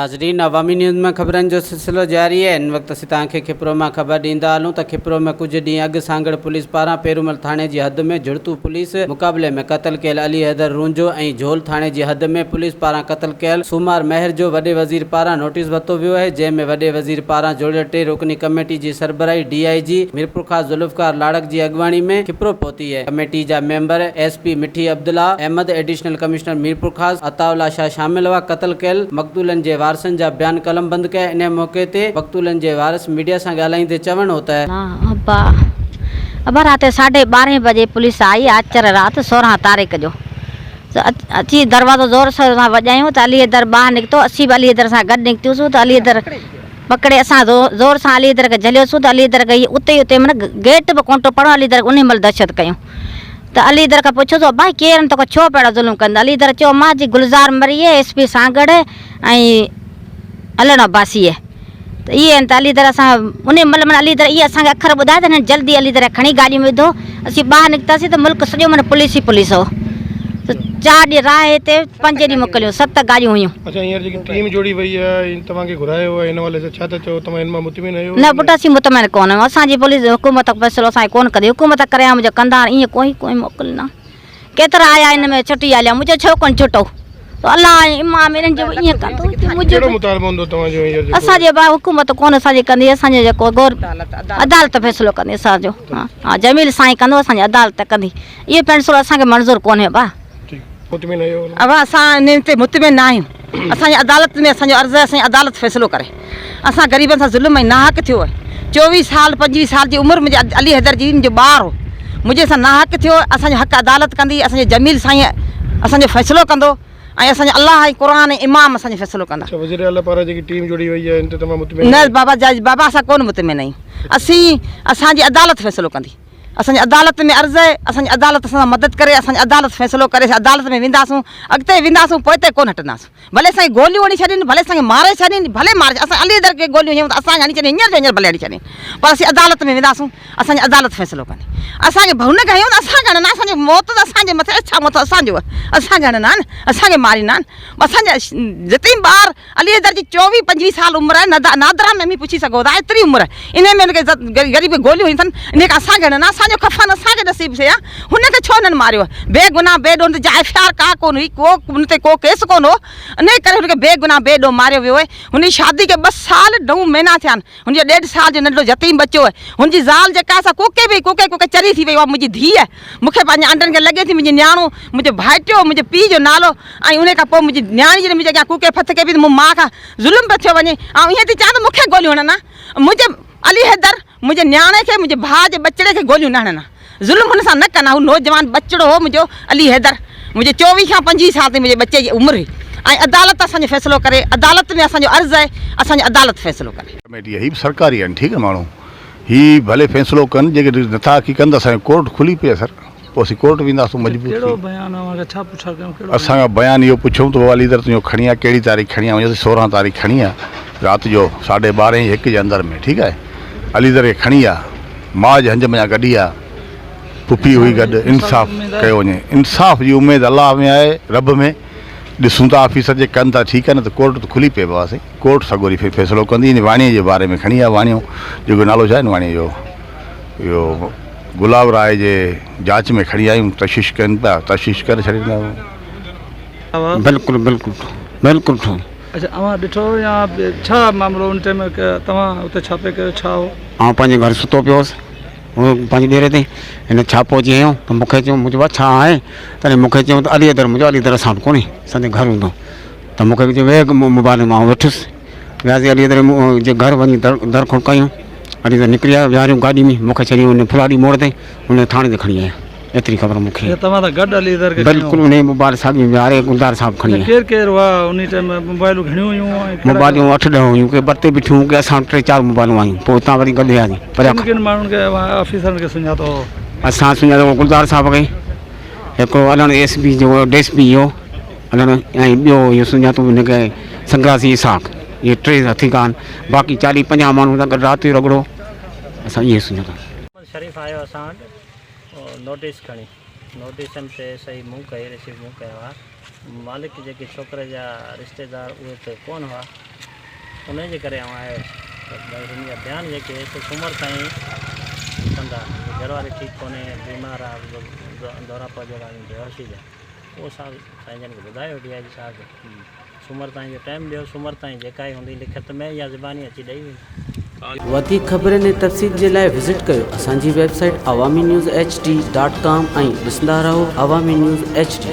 नाज़रीन, अवामी न्यूज़ में खबरन जो सिलसिलो जारी है। इन वक्त असीं तव्हांखे खिपरो में खबर ॾींदा हलूं त खिपरो में कुछ ॾींहं अॻु सांगड़ पुलिस पारां पेरूमल थाणे जी हद में जुड़तू पुलिस मुक़ाबले में क़त्ल कयल अली हैदर रूंजो ऐं झोल थाणे जी हद में पुलिस पारां क़त्ल कयल सूमार महर जो वॾे वज़ीर पारां नोटिस वरितो वियो आहे, जंहिंमें वॾे वज़ीर पारां जोड़ियल 3 रुकनी कमेटी जी सरबराही DIG मीरपुर ख़ास ज़ुल्फ़कार लाड़क जी अॻवानी में खिपरो पहुती है। कमेटी जा मेंबर SP मिठी अब्दुल्ला अहमद, एडिशनल कमिश्नर मीरपुर ख़ास अताउल्ला शाह शामिल हुआ। क़त्ल कयल मक़तूलन जे वारसनि जा बयान कलम बंद कया। इन मौके ते मक़तूलन जे वारिस मीडिया से ॻाल्हाईंदे चवण होता है अब रात 12:30 बजे पुलिस आई। आचर रात 16 तारीख़ जो अची दरवाज़ो ज़ोर से वॼायूं त अली हैदर ॿाहिरि निकितो। असीं बि अली हैदर सां गॾु निकितियूंसीं त अली हैदर पकड़े असां ज़ोर सां अली हैदर खे झलियोसीं त अली हैदर खे उते मन गेट बि कोन टुपणो। अली हैदर उन महिल दहशत कयूं त अली हैदर खां पुछियोसीं भाई केरु तोखे छो पिया ज़ुल्म कंदा। अली हैदर चयो मां जी गुलज़ार मरी है, SP सांगड़ ऐं हलण अब्बासी है त इहे आहिनि। त अली हैदर असां उन महिल मन अली हैदर इहे असांखे अखर ॿुधाए त जल्दी अली हैदर खणी गाॾी में विधो। असीं ॿाहिरि निकितासीं त मुल्क सॼो मन पुलिस ई पुलिस हो। 4 ॾींहं राह हिते 5 ॾींहं मोकिलियो, 7 गाॾियूं हुयूं। अच्छा, हींअर जेकी टीम जोड़ी वई आहे तव्हांखे घुरायो आहे, इन वाले से छा था चओ, तव्हां इन मां मुतमिन आहियो? न पुटु, असीं मुतमिन कोन आहियूं। असांजी पुलिस हुकूमत फ़ैसिलो असांखे कोन कंदी। हुकूमत करे मुंहिंजा कंदा ईअं कोई मोकिल न। केतिरा आया इन में छुटी हलिया, मुंहिंजो छो कोन छुटो त अलाह इमाम इन्हनि जो ईअं कंदो। कहिड़ो मुतालबो हूंदो तव्हांजो हींअर जेको? असांजे भाउ हुकूमत कोन असांजी कंदी, असांजो जेको अदालत फ़ैसिलो कंदी असांजो। हा, जमील साईं कंदो, असांजी अदालत कंदी। इहो फ़ैसिलो असांखे मंज़ूर कोन्हे भाउ। मुतमिन आहियो? अब असां इन ते मुतमिन न आहियूं। असांजी अदालत में असांजो अर्ज़ु आहे, असांजी अदालत फ़ैसिलो करे। असां ग़रीबनि सां ज़ुल्म ऐं नाहक थियो आहे। 24 साल 25 साल जी उमिरि मुंहिंजे अली हैदर जी मुंहिंजो ॿार हो, मुंहिंजे सां नाहक थियो। असांजो हक़ अदालत कंदी, असांजे जमील साईं असांजो फ़ैसिलो कंदो ऐं असांजे अलाह ऐं क़ुर ऐं इमाम असांजो फ़ैसिलो कंदा। अच्छा, वज़ीर आला पारां जेकी टीम जोड़ी वई आहे इन ते तव्हां मुतमिन? न बाबा असां कोन मुतमिन आहियूं। असांजी अदालत फ़ैसिलो कंदी। असांजी अदालत में अर्ज़ु आहे, असांजी अदालत असां मदद करे, असांजी अदालत फ़ैसिलो करे अदालत में वेंदासूं, अॻिते वेंदासूं, पोइ हिते कोन हटंदासूं। भले असांखे गोलियूं हणी छॾीनि, भले असांखे मारे छॾीनि, भले मारे असां अली हैदर खे गोलियूं हयूं त असांखे हणी छॾीनि, हींअर भले हणी छॾीनि, पर असीं अदालत में वेंदासूं। असांजी अदालत फ़ैसिलो कंदी। असांखे हुनखे हयूं त असांखे हणनि, असांजी मौत त असांजे मथे, छा मौत असांजो आहे, असांखे हणंदा आहिनि, असांखे मारींदा आहिनि। असांजे जिते ॿार अली हैदर जी 24-25 साल उमिरि आहे, नादरा में बि पुछी सघो था, एतिरी उमिरि आहे। इन में हुनखे ग़रीब गोलियूं हयूं अथनि, इन खां असांखे हणनि, असांजो खफ़न असांखे नसीब से आहे। हुनखे छो उन्हनि मारियो आहे? बेगुनाह बेॾो जा FIR का कोन हुई, हुन ते को केस कोन हो, इन करे हुनखे बेगुनाह बेॾो मारियो वियो आहे। हुनजी शादी खे 2 साल 9 महीना थिया आहिनि। हुनजो 1.5 साल जो नंढो यतीम बच्चो आहे। हुनजी ज़ाल जेका असां कुके चरी थी वई आहे, मुंहिंजी धीउ आहे। मूंखे पंहिंजे अंडनि खे लॻे थी मुंहिंजी न्याणो, मुंहिंजो भाइटियो, मुंहिंजे पीउ जो नालो, ऐं उन खां पोइ मुंहिंजी न्याणी जॾहिं मुंहिंजे अॻियां कुके फत के बि मूं माउ खां ज़ुल्म पियो थियो वञे, ऐं ईअं थी चवां त मूंखे गोलियूं हणनि। मुंहिंजे अली हैदर मुंहिंजे न्याणे खे, मुंहिंजे भाउ जे बचिड़े खे गोलियूं न हणनि, ज़ुल्म हुन सां न कनि। हू नौजवान बचिड़ो हो मुंहिंजो अली हैदर, मुंहिंजे 24 खां 25 साल ताईं मुंहिंजे बच्चे जी उमिरि हुई, ऐं अदालत असांजो फ़ैसिलो करे। अदालत में असांजो अर्ज़ु आहे, असांजी अदालत फ़ैसिलो करे। कमेटी ही सरकारी आहिनि, ठीकु आहे, माण्हू ही भले फ़ैसिलो कनि, जेके नथा की कंदा, असांजो कोर्ट खुली पई आहे सर, पोइ असीं कोर्ट वेंदासीं मजबूर। असांजो बयानु इहो पुछूं त अली हैदर तुंहिंजो खणी आहे, कहिड़ी तारीख़ खणी आहे? 16 तारीख़ खणी आहे, राति जो 12:30-1 जे अंदरि में, ठीकु आहे। अली हैदर खे खणी आहे, माउ जे हंज में गॾी आहे, पुफी हुई गॾु। इंसाफ़ कयो वञे, इंसाफ़ जी उमेदु अलाह में आहे, रब में। ॾिसूं था ऑफिसर जे कनि था, ठीकु आहे न, त कोर्ट त खुली पए आहे, कोर्ट सॻोरी फ़ैसिलो कंदी। इन वाणीअ जे बारे में खणी आहे, वाणियो जेको नालो छा आहे न वाणीअ जो, इहो गुलाब राय जे जांच में खणी आयूं, तफ्तीश कनि पिया, तफ्तीश करे छॾींदा। बिल्कुलु बिल्कुलु बिल्कुलु। अच्छा, अवां ॾिठो या छा मामिलो उन टाइम तव्हां उते छापे कयो, छा हो? आउं पंहिंजे घर सुतो पियो हुउसि, पंहिंजे ॾेरे ते हिन छापो जीअं त मूंखे चयूं, मुंहिंजो छा आहे? तॾहिं मूंखे चयूं त अली हैदर, मुंहिंजो अली हैदर असां वटि कोन्हे, असांजे घर हूंदो। त मूंखे चयो वेग मोबाइल मां वेठुसि, वियासीं अली हैदर जे घर वञी दर खड़कायूं। अली हैदर निकिरी आयो, विहारियूं गाॾी में, मूंखे छॾियूं हुन फुलाड़ी मोड़ ते, हुन थाणे ते खणी आया। एतिरी ख़बर मूंखे। तव्हां त गॾु अली हैदर खे? बिल्कुलु, उन मोबाइल साॻी विहारे गुलदार साहिबु खणी आया। केरु केरु हुआ उन टाइम? मोबाइलूं घणियूं हुयूं? मोबाइलूं 8-10 हुयूं, के बते बीठियूं, के असां 3-4 मोबाइलूं आयूं। पोइ हुतां वरी गॾु वियासीं। पर किन माण्हुनि खे ऑफिसरनि खे सुञातो? असां सुञातो गुलदार साहिब खे, हिकिड़ो अलण SP जो DSP जो अलण, ऐं ॿियो इहो सुञातो हिनखे संग्रासी इसाक। इहे 3 हथी कान, बाक़ी 40-50 माण्हू सां गॾु राति जो रगड़ो, असां इहे सुञातो। शरीफ़ आयो असां वटि नोटिस खणी, नोटिसनि ते सही मुंहुं कई, रिसीव मुंहुं कयो आहे। मालिक जेके छोकिरे जा रिश्तेदार उहे त कोन हुआ, उन जे करे आउं आयो भई हिन जा ध्यानु जेके सूमर ताईं कंदा घर वारी ठीकु कोन्हे बीमार आहे दौरा पहुचल आहे बेहोशी जा उहो साईं जन खे ॿुधायो डीआईजी साहिब सूमर ताईं जो टाइम ॾियो सूमर ताईं जेका ई हूंदी लिखत में या ज़बानी अची ॾेई वेंदी। वधीक ख़बरनि ऐं तफ़सील जे लाइ विज़िट कयो असांजी वेबसाइट awami news hd.com ऐं ॾिसंदा रहो अवामी न्यूज़ HD।